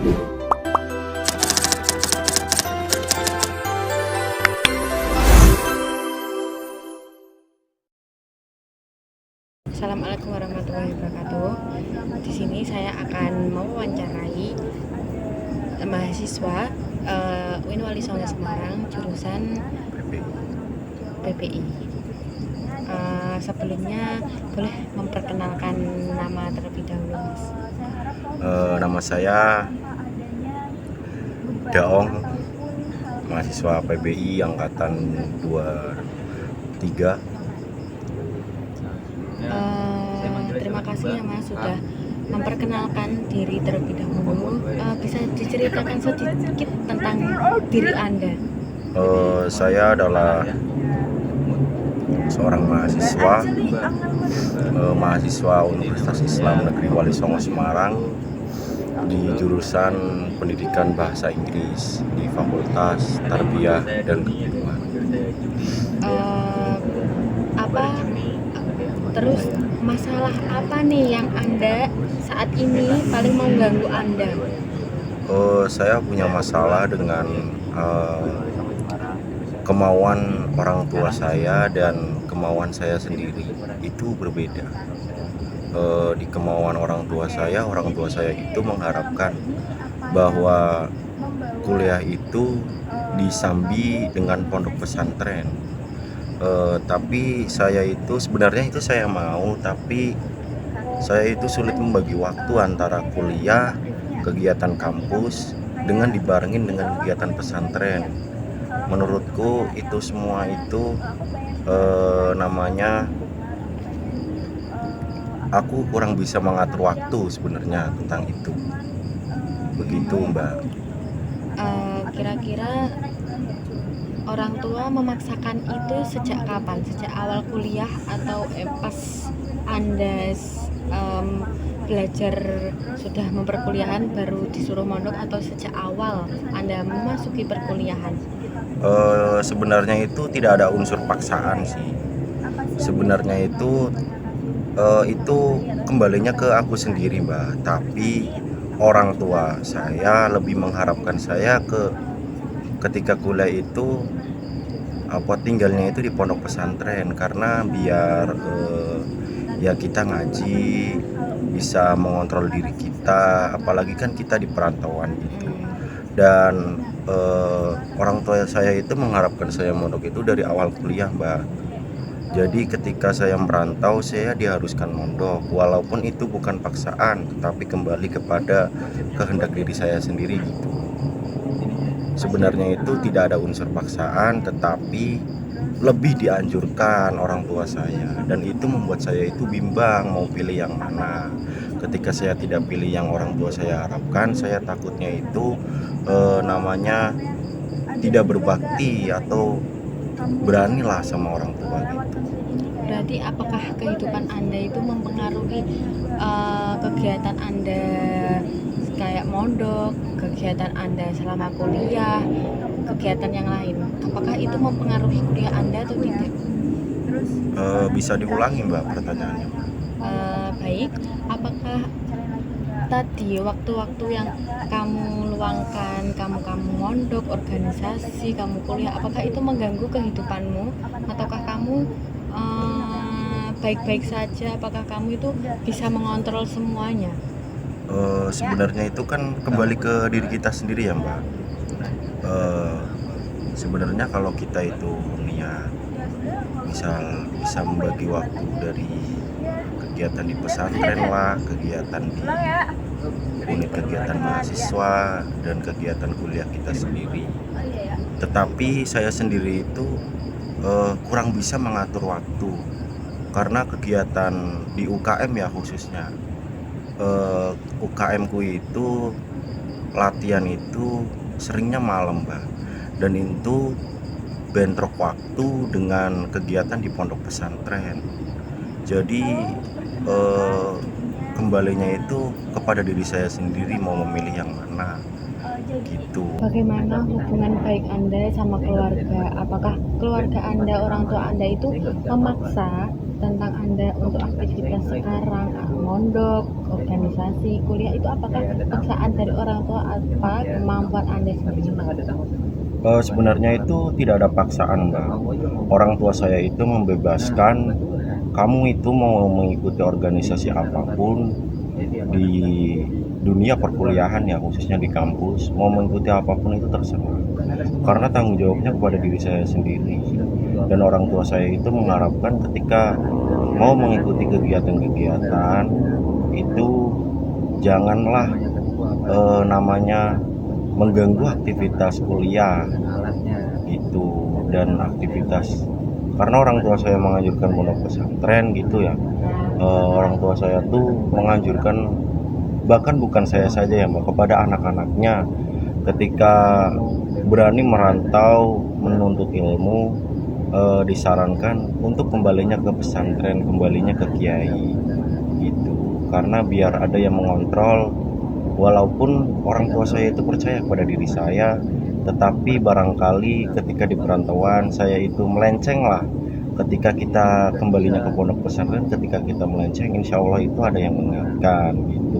Assalamualaikum warahmatullahi wabarakatuh. Di sini saya akan mewawancarai mahasiswa UIN Wali Songo Semarang jurusan PPI. Sebelumnya boleh memperkenalkan nama terlebih dahulu, Mas? Nama saya Daong, mahasiswa PBI angkatan 23. Terima kasih ya, Mas, sudah memperkenalkan diri terlebih dahulu. Bisa diceritakan sedikit tentang diri Anda? Saya adalah seorang mahasiswa Universitas Islam Negeri Wali Songo Semarang di jurusan Pendidikan Bahasa Inggris di Fakultas Tarbiyah dan Keguruan. Terus masalah apa nih yang Anda saat ini paling mengganggu Anda? Saya punya masalah dengan kemauan orang tua saya dan kemauan saya sendiri itu berbeda. Di kemauan orang tua saya itu mengharapkan bahwa kuliah itu disambi dengan pondok pesantren. Tapi saya itu sebenarnya saya mau, tapi saya itu sulit membagi waktu antara kuliah, kegiatan kampus dengan dibarengin dengan kegiatan pesantren. Menurutku itu semua itu aku kurang bisa mengatur waktu sebenarnya tentang itu. Begitu, Mbak. Kira-kira orang tua memaksakan itu sejak kapan? Sejak awal kuliah atau pas Anda belajar sudah memperkuliahan baru disuruh mondok, atau sejak awal Anda memasuki perkuliahan? Sebenarnya itu tidak ada unsur paksaan sih. Sebenarnya itu kembalinya ke aku sendiri, Mbak. Tapi orang tua saya lebih mengharapkan saya ketika kuliah itu tinggalnya itu di pondok pesantren, karena biar ya kita ngaji bisa mengontrol diri kita, apalagi kan kita di perantauan gitu. Dan orang tua saya itu mengharapkan saya mondok itu dari awal kuliah, Mbak. Jadi ketika saya merantau, saya diharuskan mondok, walaupun itu bukan paksaan, tetapi kembali kepada kehendak diri saya sendiri gitu. Sebenarnya itu tidak ada unsur paksaan, tetapi lebih dianjurkan orang tua saya, dan itu membuat saya itu bimbang mau pilih yang mana. Ketika saya tidak pilih yang orang tua saya harapkan, saya takutnya itu tidak berbakti atau beranilah sama orang tua gitu. Berarti apakah kehidupan Anda itu mempengaruhi kegiatan Anda kayak mondok, kegiatan Anda selama kuliah, kegiatan yang lain? Apakah itu mempengaruhi kuliah Anda atau tidak? Bisa diulangi, Mbak, pertanyaannya? Baik, apakah tadi waktu-waktu yang kamu luangkan, kamu mondok, organisasi, kamu kuliah, apakah itu mengganggu kehidupanmu, ataukah kamu baik-baik saja? Apakah kamu itu bisa mengontrol semuanya? Sebenarnya itu kan kembali ke diri kita sendiri ya, Mbak. Sebenarnya kalau kita itu niat, misal bisa membagi waktu dari kegiatan di pesantren lah, kegiatan di unit kegiatan mahasiswa, dan kegiatan kuliah kita sendiri. Tetapi saya sendiri itu kurang bisa mengatur waktu, karena kegiatan di UKM ya khususnya. UKM ku itu latihan itu seringnya malam, Mbak, dan itu bentrok waktu dengan kegiatan di pondok pesantren. Jadi kembalinya itu kepada diri saya sendiri mau memilih yang mana gitu. Bagaimana hubungan baik Anda sama keluarga? Apakah keluarga Anda, orang tua Anda itu memaksa tentang Anda untuk aktivitas sekarang, mondok, organisasi, kuliah itu apakah paksaan dari orang tua apa kemampuan Anda sendiri? Sebenarnya itu tidak ada paksaan, Mbak. Orang tua saya itu membebaskan, kamu itu mau mengikuti organisasi apapun di dunia perkuliahan ya, khususnya di kampus, mau mengikuti apapun itu terserah. Karena tanggung jawabnya kepada diri saya sendiri. Dan orang tua saya itu mengharapkan ketika mau mengikuti kegiatan-kegiatan itu janganlah namanya mengganggu aktivitas kuliah gitu, dan aktivitas, karena orang tua saya menganjurkan pondok pesantren gitu ya. Orang tua saya tuh menganjurkan, bahkan bukan saya saja ya Mbak, kepada anak-anaknya ketika berani merantau menuntut ilmu, disarankan untuk kembalinya ke pesantren, kembalinya ke kiai gitu, karena biar ada yang mengontrol. Walaupun orang tua saya itu percaya kepada diri saya, tetapi barangkali ketika di perantauan saya itu melenceng lah. Ketika kita kembalinya ke pondok pesantren, ketika kita melenceng, insya Allah itu ada yang mengingatkan gitu.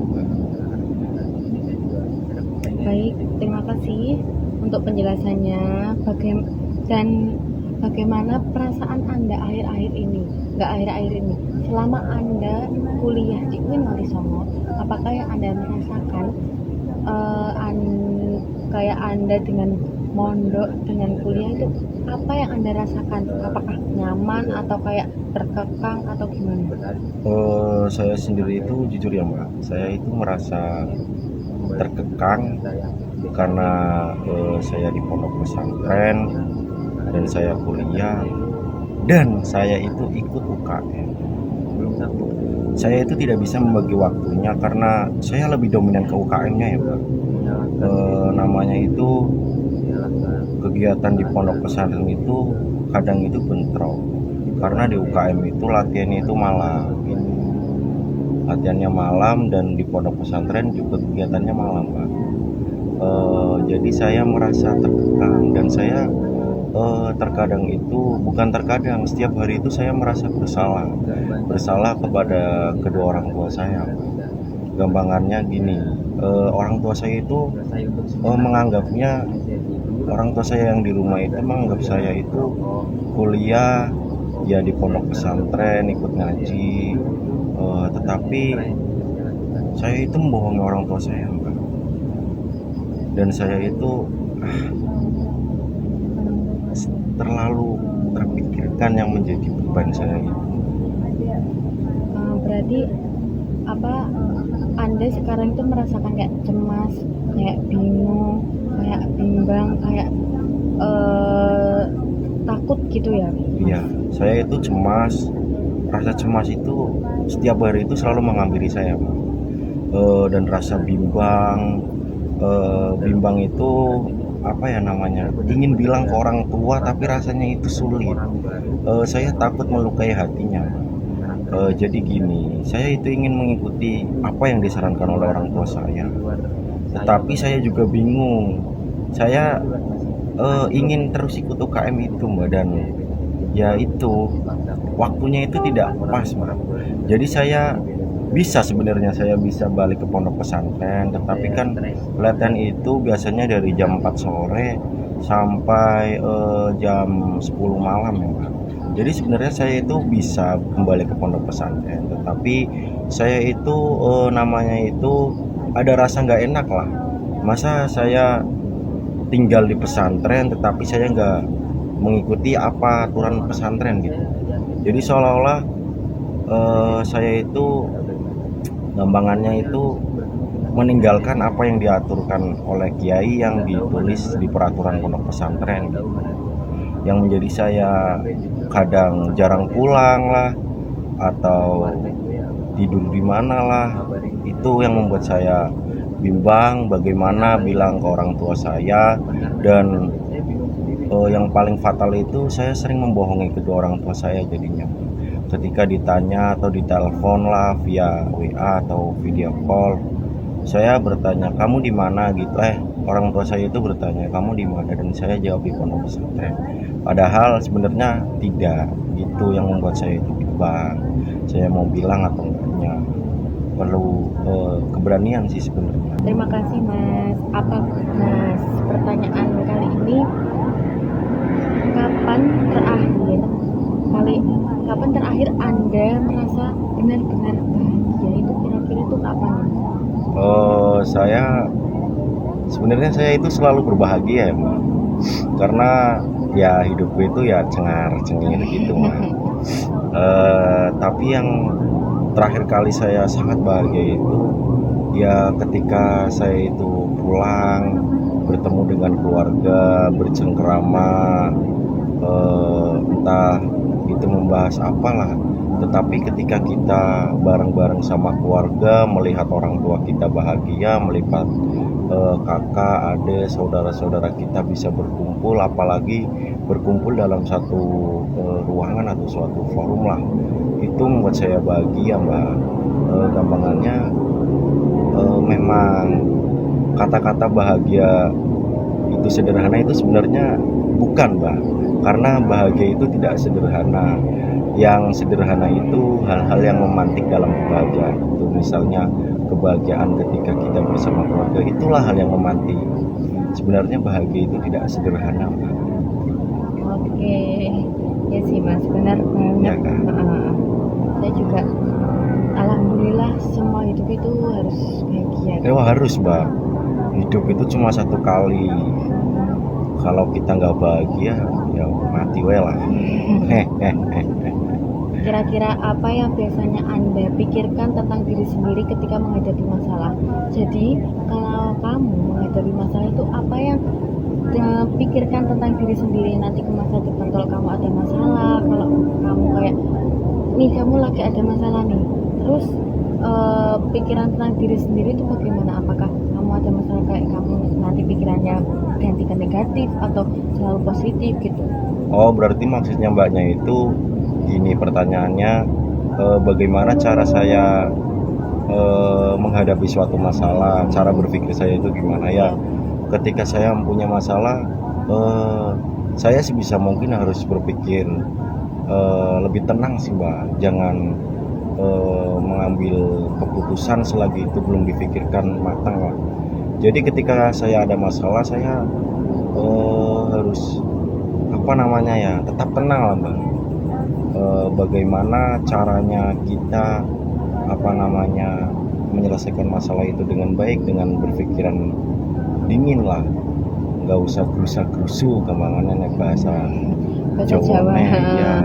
Baik, terima kasih untuk penjelasannya. Dan bagaimana perasaan Anda akhir-akhir ini? Nggak akhir-akhir ini, selama Anda kuliah di UIN Wali Songo, apakah yang Anda merasakan kayak Anda dengan mondok, dengan kuliah itu apa yang Anda rasakan? Apakah nyaman atau kayak terkekang atau gimana? Saya sendiri itu jujur ya Mbak, saya itu merasa terkekang karena saya di pondok pesantren dan saya kuliah dan saya itu ikut UKM. Saya itu tidak bisa membagi waktunya karena saya lebih dominan ke UKM-nya ya Mbak. Namanya itu kegiatan di pondok pesantren itu kadang itu bentrok, karena di UKM itu latihannya itu malam gitu. Latihannya malam, dan di pondok pesantren juga kegiatannya malam Pak. Jadi saya merasa terkekang, dan saya terkadang itu, bukan terkadang, setiap hari itu saya merasa bersalah kepada kedua orang tua saya. Gampangannya gini, orang tua saya itu menganggapnya, orang tua saya yang di rumah itu menganggap saya itu kuliah ya di pondok pesantren, ikut ngaji, tetapi saya itu membohongi orang tua saya Mbak. Dan saya itu terlalu terpikirkan yang menjadi beban saya itu. Berarti apa Anda sekarang itu merasakan kayak cemas, kayak bingung, kayak bimbang, kayak takut gitu ya? Iya, saya itu cemas. Rasa cemas itu setiap hari itu selalu menghampiri saya Pak. Dan rasa bimbang, bimbang itu apa ya namanya, ingin bilang ke orang tua tapi rasanya itu sulit. Saya takut melukai hatinya. Jadi gini, saya itu ingin mengikuti apa yang disarankan oleh orang tua saya, tetapi saya juga bingung. Saya ingin terus ikut UKM itu Mbak, dan ya itu waktunya itu tidak pas Mbak. Jadi saya sebenarnya saya bisa balik ke pondok pesantren, tetapi kan latihan itu biasanya dari jam 4 sore sampai jam 10 malam ya Pak. Jadi sebenarnya saya itu bisa kembali ke pondok pesantren, tetapi saya itu namanya itu ada rasa nggak enak lah. Masa saya tinggal di pesantren tetapi saya nggak mengikuti apa aturan pesantren gitu. Jadi seolah-olah saya itu gampangannya itu meninggalkan apa yang diaturkan oleh kiai yang ditulis di peraturan pondok pesantren gitu. Yang menjadi saya kadang jarang pulang lah, atau tidur di mana lah. Itu yang membuat saya bimbang bagaimana bilang ke orang tua saya. Dan yang paling fatal itu saya sering membohongi kedua orang tua saya jadinya. Ketika ditanya atau ditelepon lah via WA atau video call, saya bertanya kamu di mana gitu. Orang tua saya itu bertanya kamu di mana, dan saya jawab di pondok pesantren. Padahal sebenarnya tidak. Itu yang membuat saya itu bang, saya mau bilang atau enggaknya. Perlu keberanian sih sebenarnya. Terima kasih Mas. Mas, pertanyaan kali ini, kapan terakhir kapan terakhir Anda merasa benar-benar bahagia, itu kira-kira itu kapan? Saya itu selalu berbahagia ya mbak, karena ya hidupku itu ya cengar-cengir gitu mbak. Tapi yang terakhir kali saya sangat bahagia itu ya ketika saya itu pulang bertemu dengan keluarga, bercengkerama, entah itu membahas apalah, tetapi ketika kita bareng-bareng sama keluarga melihat orang tua kita bahagia, melihat kakak, adik, saudara-saudara kita bisa berkumpul, apalagi berkumpul dalam satu ruangan atau suatu forum lah, itu membuat saya bahagia mbak. Gampangannya memang kata-kata bahagia itu sederhana itu sebenarnya bukan mbak, karena bahagia itu tidak sederhana. Yang sederhana itu hal-hal yang memantik dalam kebahagiaan itu, misalnya kebahagiaan ketika kita bersama keluarga, itulah hal yang memantik. Sebenarnya bahagia itu tidak sederhana mbak. Oke, ya sih Mas, benar banget. Ya kan? Saya juga alhamdulillah semua hidup itu harus bahagia. Harus mbak, hidup itu cuma satu kali. Kalau kita nggak bahagia ya mati we lah. Kira-kira apa yang biasanya Anda pikirkan tentang diri sendiri ketika menghadapi masalah? Jadi, kalau kamu menghadapi masalah itu apa yang pikirkan tentang diri sendiri nanti ke masa depan kalau kamu ada masalah, kalau kamu kayak nih kamu lagi ada masalah nih, terus pikiran tentang diri sendiri itu bagaimana? Apakah kamu ada masalah kayak kamu nanti pikirannya ganti ke negatif atau selalu positif gitu? Oh, berarti maksudnya mbaknya itu gini pertanyaannya, bagaimana cara saya menghadapi suatu masalah, cara berpikir saya itu gimana ya? Ketika saya mempunyai masalah, saya sebisa mungkin harus berpikir lebih tenang sih mbak, jangan mengambil keputusan selagi itu belum difikirkan matang lah. Jadi ketika saya ada masalah, saya harus tetap tenang lah mbak. Bagaimana caranya kita menyelesaikan masalah itu dengan baik, dengan berpikiran dingin lah, nggak usah gerusa-gerusu gampangannya nek bahasa Jawa ya.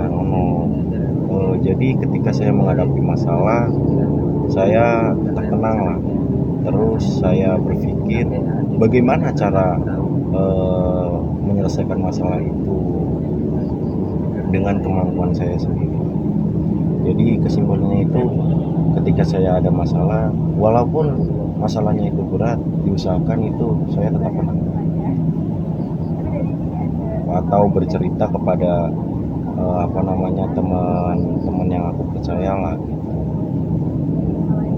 Jadi ketika saya menghadapi masalah, saya tetap tenang lah, terus saya berpikir bagaimana cara menyelesaikan masalah itu dengan kemampuan saya sendiri. Jadi kesimpulannya itu, ketika saya ada masalah, walaupun masalahnya itu berat, diusahakan itu saya tetap tenang atau bercerita kepada teman-teman yang aku percaya lah gitu,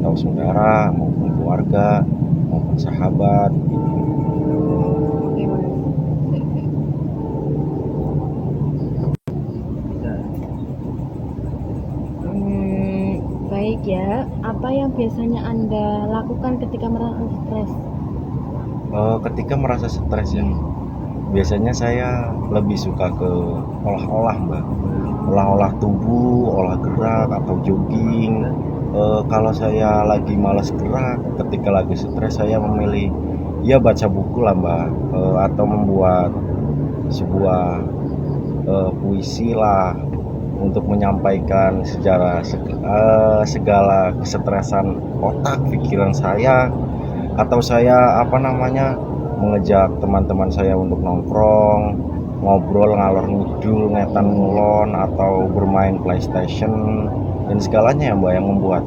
atau saudara maupun keluarga maupun sahabat gitu. Baik ya, apa yang biasanya Anda lakukan ketika merasa stres? Ketika merasa stres ya, biasanya saya lebih suka ke olah-olah mbak, olah-olah tubuh, olah gerak atau jogging. Kalau saya lagi malas gerak, ketika lagi stres, saya memilih ya baca buku lah mbak, atau membuat sebuah puisi lah, untuk menyampaikan segala kesetresan otak pikiran saya, atau saya mengejak teman-teman saya untuk nongkrong, ngobrol ngalor ngidul, ngetan ngulon, atau bermain PlayStation dan segalanya ya mbak, yang membuat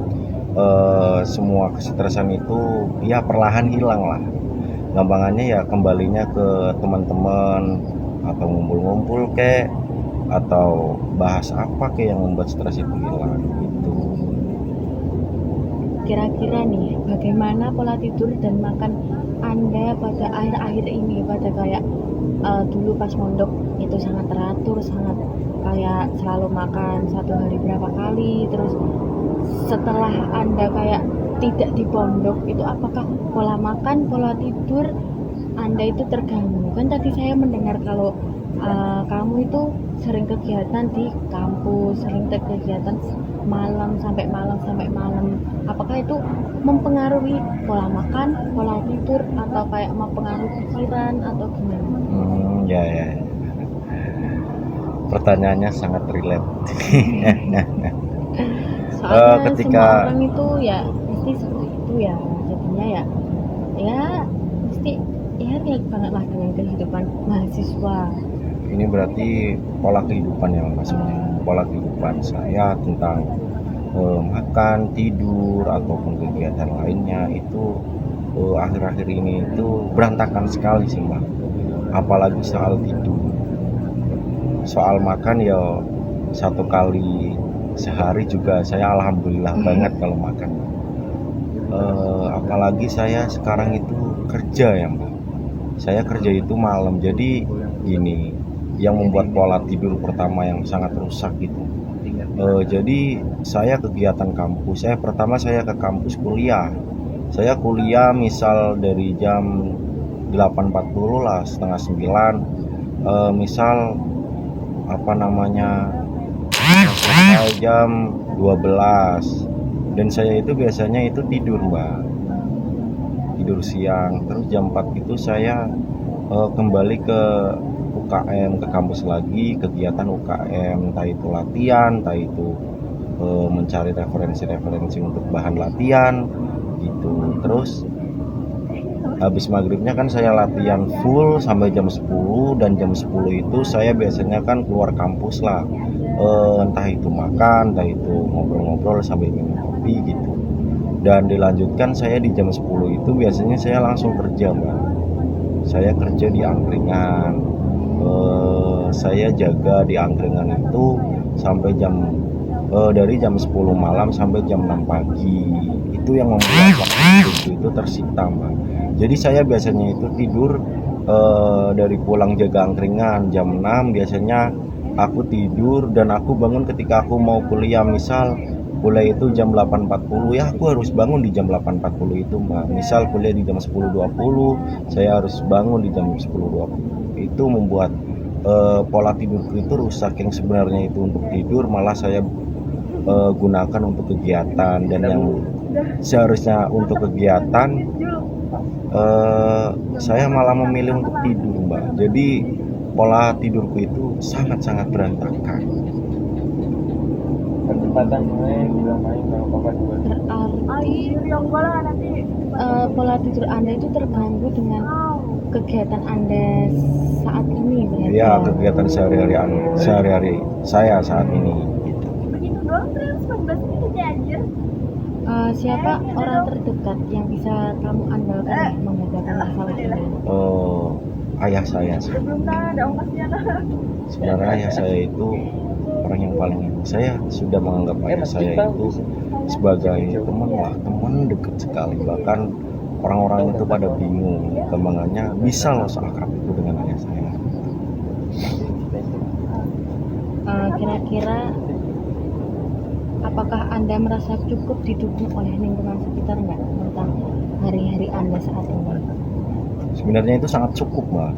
semua kesetresan itu ya perlahan hilang lah. Gampangannya ya kembalinya ke teman-teman, atau ngumpul-ngumpul kek, atau bahas apa yang membuat stres itu hilang gitu. Kira-kira nih, bagaimana pola tidur dan makan Anda pada akhir-akhir ini, pada kayak dulu pas mondok itu sangat teratur, sangat kayak selalu makan satu hari berapa kali, terus setelah Anda kayak tidak di pondok itu apakah pola makan, pola tidur Anda itu terganggu? Kan tadi saya mendengar kalau kamu itu sering kegiatan di kampus, sering kegiatan malam sampai malam sampai malam. Apakah itu mempengaruhi pola makan, pola tidur, atau kayak mempengaruhi pikiran atau gimana? Ya, ya, ya. Pertanyaannya sangat relate. Soalnya Ketika semua orang itu ya pasti seperti itu ya, jadinya ya mesti ya relate banget lah dengan kehidupan mahasiswa. ini berarti pola kehidupan yang maksudnya pola kehidupan saya tentang makan, tidur ataupun kegiatan lainnya itu akhir-akhir ini itu berantakan sekali sih Mbak. Apalagi soal tidur. Soal makan ya satu kali sehari juga saya alhamdulillah banget kalau makan. Apalagi saya sekarang itu kerja ya Mbak. Saya kerja itu malam, jadi gini, yang membuat pola tidur pertama yang sangat rusak itu. Jadi saya kegiatan kampus, saya ke kampus kuliah. Saya kuliah misal dari jam 8.40 lah, setengah 9. Misal apa namanya selesai jam 12. Dan saya itu biasanya itu tidur Mbak, tidur siang. Terus jam 4 itu saya kembali ke UKM, ke kampus lagi, kegiatan UKM, entah itu latihan, entah itu mencari referensi-referensi untuk bahan latihan gitu. Terus habis maghribnya kan saya latihan full sampai jam 10, dan jam 10 itu saya biasanya kan keluar kampus lah, entah itu makan, entah itu ngobrol-ngobrol sambil minum kopi gitu. Dan dilanjutkan saya di jam 10 itu biasanya saya langsung kerja Mbak. Saya kerja di angkringan. Saya jaga di angkringan itu sampai dari jam 10 malam sampai jam 6 pagi. Itu yang membuat waktu itu tersita Mbak. Jadi saya biasanya itu tidur dari pulang jaga angkringan jam 6 biasanya aku tidur, dan aku bangun ketika aku mau kuliah. Misal kuliah itu jam 8.40 ya aku harus bangun di jam 8.40 itu Mbak. Misal kuliah di jam 10.20 saya harus bangun di jam 10.20. Itu membuat pola tidurku itu rusak, yang sebenarnya itu untuk tidur malah saya gunakan untuk kegiatan, dan yang seharusnya untuk kegiatan saya malah memilih untuk tidur Mbak. Jadi pola tidurku itu sangat-sangat berantakan. Berarti pola tidur Anda itu terganggu dengan kegiatan Anda saat ini berarti? Ya, kegiatan sehari-hari saya saat ini gitu. Siapa orang terdekat yang bisa kamu andalkan menghadapi masalah ini? Ayah saya sih. Sebenarnya ayah saya itu orang yang paling, saya sudah menganggap ayah saya itu sebagai teman dekat sekali. Bahkan orang-orang itu pada bingung kembangannya bisa loh seakrab itu dengan ayah saya. Kira-kira apakah Anda merasa cukup didukung oleh lingkungan sekitar nggak tentang hari-hari Anda saat ini? Sebenarnya itu sangat cukup Mbak.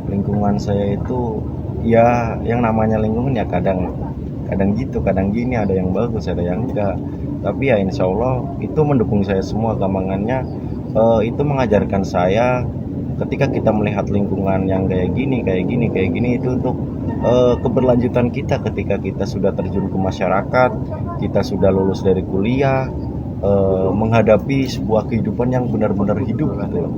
Lingkungan saya itu ya yang namanya lingkungan ya kadang gitu, kadang gini, ada yang bagus, ada yang enggak. Tapi ya insya Allah itu mendukung saya semua. Gampangannya itu mengajarkan saya ketika kita melihat lingkungan yang kayak gini itu untuk keberlanjutan kita ketika kita sudah terjun ke masyarakat, kita sudah lulus dari kuliah, menghadapi sebuah kehidupan yang benar-benar hidup gitu loh.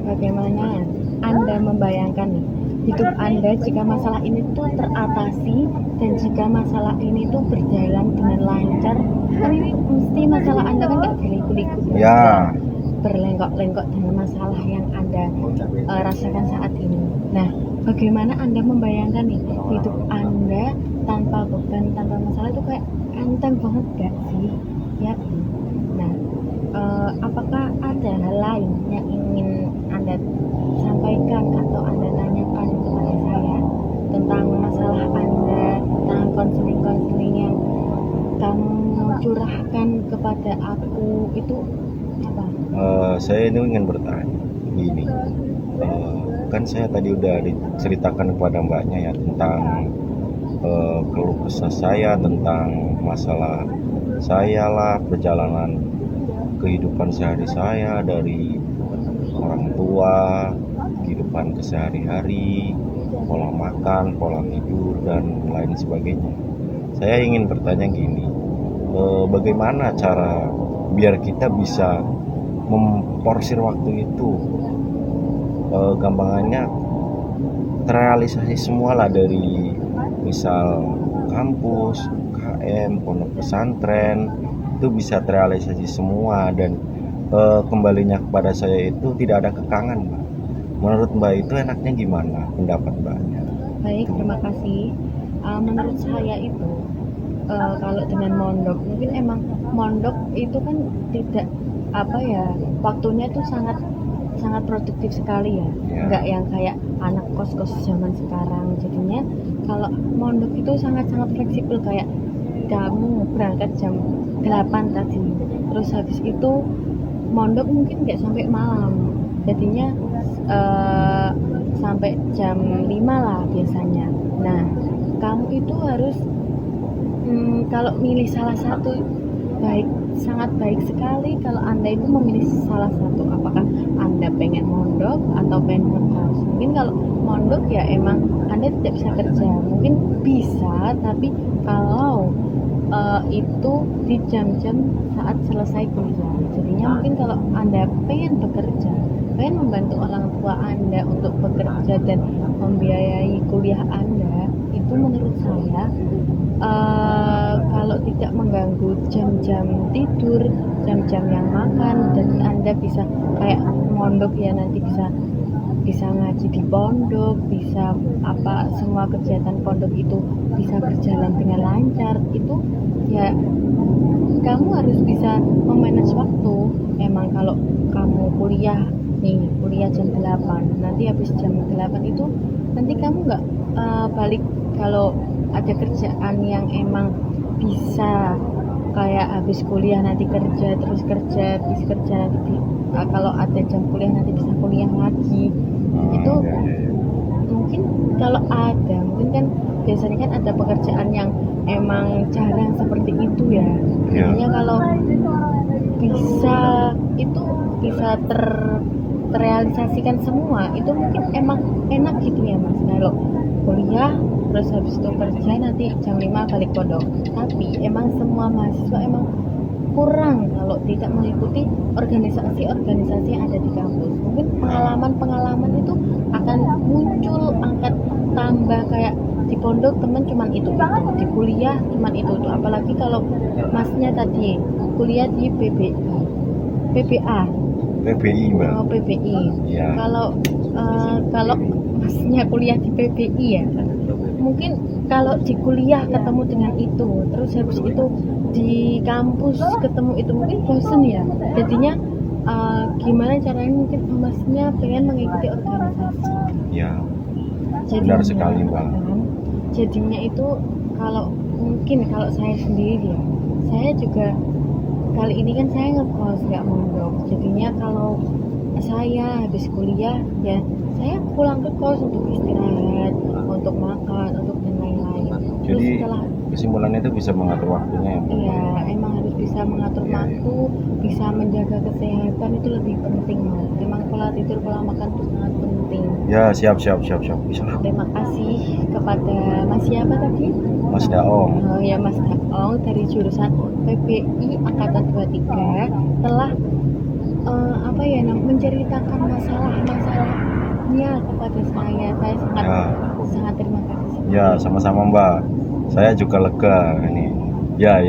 Bagaimana Anda membayangkan nih hidup Anda jika masalah ini tuh teratasi, dan jika masalah ini tuh berjalan dengan lancar? Kan ini mesti masalah Anda kan gak berliku-liku ya, berlenggok-lenggok dengan masalah yang Anda rasakan saat ini. Nah, bagaimana Anda membayangkan nih hidup Anda tanpa beban, tanpa masalah itu kayak enteng banget gak sih? Ya. Nah, apakah ada hal lain yang ingin Anda sampaikan ke masalah Anda, tentang konseling-konseling yang kamu curahkan kepada aku itu apa? Saya ini ingin bertanya gini, kan saya tadi udah diceritakan kepada mbaknya ya tentang keluh kesah saya, tentang masalah saya lah, perjalanan kehidupan sehari saya dari orang tua, kehidupan kesehari-hari, pola makan, pola tidur, dan lain sebagainya. Saya ingin bertanya gini, bagaimana cara biar kita bisa memporsir waktu itu, gampangannya terrealisasi semua lah, dari misal kampus, KM, pondok pesantren, itu bisa terrealisasi semua, dan kembalinya kepada saya itu tidak ada kekangan, Mbak. Menurut Mbak itu enaknya gimana pendapat Mbaknya? Baik, terima kasih. Menurut saya itu kalau dengan mondok, mungkin emang mondok itu kan tidak apa ya, waktunya itu sangat sangat produktif sekali ya. Ya. Nggak yang kayak anak kos-kos zaman sekarang. Jadinya kalau mondok itu sangat-sangat fleksibel, kayak kamu berangkat jam 8 tadi, terus habis itu mondok mungkin nggak sampai malam, jadinya sampai jam 5 lah biasanya. Nah, kamu itu harus kalau milih salah satu, baik, sangat baik sekali kalau Anda itu memilih salah satu, apakah Anda pengen mondok atau pengen ngekos. Mungkin kalau mondok ya emang Anda tidak bisa kerja, mungkin bisa, tapi kalau itu di jam-jam saat selesai kuliah. Jadinya mungkin kalau Anda pengen bekerja, pengen membantu orang tua Anda untuk bekerja dan membiayai kuliah Anda, itu menurut saya kalau tidak mengganggu jam-jam tidur, jam-jam yang makan, dan Anda bisa kayak mondok ya, nanti bisa ngaji di pondok, bisa apa, semua kegiatan pondok itu bisa berjalan dengan lancar. Itu ya kamu harus bisa memanage waktu. Emang kalau kamu kuliah nih, kuliah jam 8, nanti habis jam 8 itu nanti kamu nggak balik. Kalau ada kerjaan yang emang bisa kayak habis kuliah nanti kerja, terus kerja, habis kerja nanti kalau ada jam kuliah nanti bisa kuliah lagi. Itu mungkin kalau ada, mungkin kan biasanya kan ada pekerjaan yang emang jarang seperti itu ya. Jadinya kalau bisa itu bisa terrealisasikan semua, itu mungkin emang enak gitu ya Mas. Kalau kuliah terus habis itu kerja, nanti jam 5 balik pondok. Tapi emang semua mahasiswa emang kurang kalau tidak mengikuti organisasi-organisasi yang ada di kampus. Mungkin pengalaman-pengalaman itu akan muncul, angkat tambah, kayak di pondok teman cuman itu, di kuliah cuman itu. Apalagi kalau masnya tadi kuliah di PBA, PBI, Mbak. oh PBI. Ya. Kalau masnya kuliah di PBI ya, mungkin kalau di kuliah ketemu dengan itu, terus habis itu di kampus ketemu itu, mungkin bosen ya. Jadinya gimana caranya, mungkin masnya pengen mengikuti organisasi. Ya, Jadinya, benar sekali, Mbak. kan, jadinya itu kalau mungkin kalau saya sendiri ya, saya juga kali ini kan saya ngekos, nggak mondok. Jadinya kalau saya habis kuliah ya saya pulang ke kos untuk istirahat, untuk makan, untuk dan lain-lain. Terus Jadi setelah kesimpulannya itu bisa mengatur waktunya ya, Mbak. iya, emang harus bisa mengatur Iya, waktu, bisa menjaga kesehatan, itu lebih penting Mas. Emang pola tidur, pola makan itu sangat penting. Ya, siap. Bisa. Terima kasih kepada Mas siapa tadi? Mas Daong. Oh ya, Mas Daong dari jurusan PBI Angkatan 23 telah menceritakan masalah-masalahnya kepada saya. Saya sangat Ya. sangat terima kasih. Ya, sama-sama, Mbak. Saya juga lega ini. Ya.